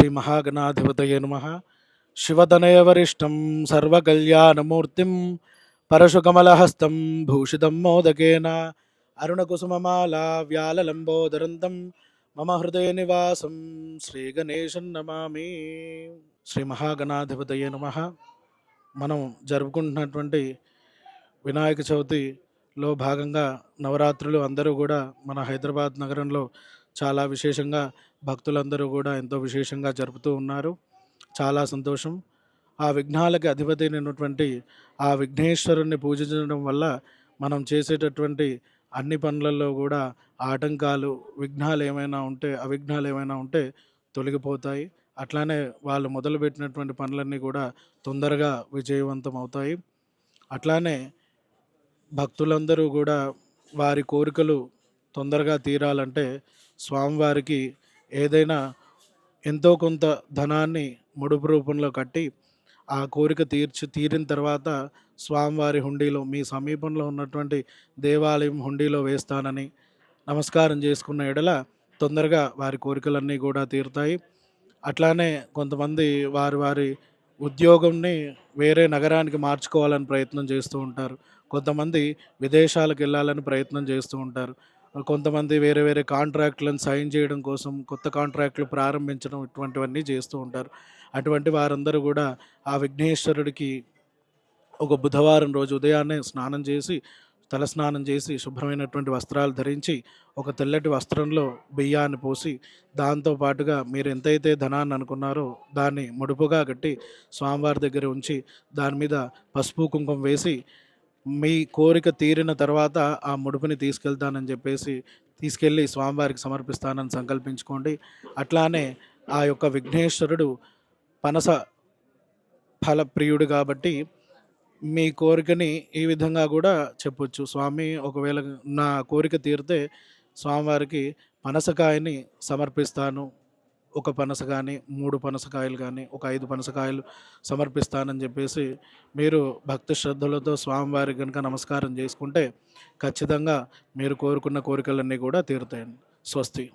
శ్రీ మహాగణాధిపతయే నమః. శివతనయవరిష్టం సర్వకళ్యాణమూర్తిం పరశుకమలహస్తం భూషితం మోదకేన అరుణకుసుమమాలా వ్యాలలంబోదరంతం మమ హృదయ నివాసం శ్రీగణేశం నమామి. శ్రీ మహాగణాధిపతయే నమః. మనం జరుపుకుంటున్నటువంటి వినాయక చవితిలో భాగంగా నవరాత్రులు అందరూ కూడా మన హైదరాబాద్ నగరంలో చాలా విశేషంగా భక్తులందరూ కూడా ఎంతో విశేషంగా జరుపుతూ ఉన్నారు. చాలా సంతోషం. ఆ విఘ్నాలకి అధిపతి అయినటువంటి ఆ విఘ్నేశ్వరుణ్ణి పూజించడం వల్ల మనం చేసేటటువంటి అన్ని పనులలో కూడా ఆటంకాలు అవిఘ్నాలు ఏమైనా ఉంటే తొలగిపోతాయి. అట్లానే వాళ్ళు మొదలుపెట్టినటువంటి పనులన్నీ కూడా తొందరగా విజయవంతం అవుతాయి. అట్లానే భక్తులందరూ కూడా వారి కోరికలు తొందరగా తీరాలంటే స్వామివారికి ఏదైనా ఎంతో కొంత ధనాన్ని ముడుపు రూపంలో కట్టి ఆ కోరిక తీరిన తర్వాత స్వామివారి హుండీలో మీ సమీపంలో ఉన్నటువంటి దేవాలయం హుండీలో వేస్తానని నమస్కారం చేసుకున్న ఎడల తొందరగా వారి కోరికలన్నీ కూడా తీరుతాయి. అట్లానే కొంతమంది వారి ఉద్యోగంని వేరే నగరానికి మార్చుకోవాలని ప్రయత్నం చేస్తూ ఉంటారు. కొంతమంది విదేశాలకు వెళ్ళాలని ప్రయత్నం చేస్తూ ఉంటారు. కొంతమంది వేరే వేరే కాంట్రాక్టులను సైన్ చేయడం కోసం కొత్త కాంట్రాక్టులు ప్రారంభించడం ఇటువంటివన్నీ చేస్తూ ఉంటారు. అటువంటి వారందరూ కూడా ఆ విఘ్నేశ్వరుడికి ఒక బుధవారం రోజు ఉదయాన్నే తలస్నానం చేసి శుభ్రమైనటువంటి వస్త్రాలు ధరించి ఒక తెల్లటి వస్త్రంలో బియ్యాన్ని పోసి దాంతో పాటుగా మీరు ఎంతైతే ధనాన్ని అనుకున్నారో దాన్ని ముడుపుగా కట్టి స్వామివారి దగ్గర ఉంచి దాని మీద పసుపు కుంకుమ వేసి మీ కోరిక తీరిన తర్వాత ఆ ముడుపుని తీసుకెళ్ళి స్వామివారికి సమర్పిస్తానని సంకల్పించుకోండి. అట్లానే ఆ యొక్క విఘ్నేశ్వరుడు పనస ఫలప్రియుడు కాబట్టి మీ కోరికని ఈ విధంగా కూడా చెప్పొచ్చు. స్వామి, ఒకవేళ నా కోరిక తీరితే స్వామివారికి పనసకాయని సమర్పిస్తాను. ఒక పనస కానీ 3 పనసకాయలు కానీ ఒక 5 పనసకాయలు సమర్పిస్తానని చెప్పేసి మీరు భక్తి శ్రద్ధలతో స్వామివారికి కనుక నమస్కారం చేసుకుంటే ఖచ్చితంగా మీరు కోరుకున్న కోరికలన్నీ కూడా తీరుతాయండి. స్వస్తి.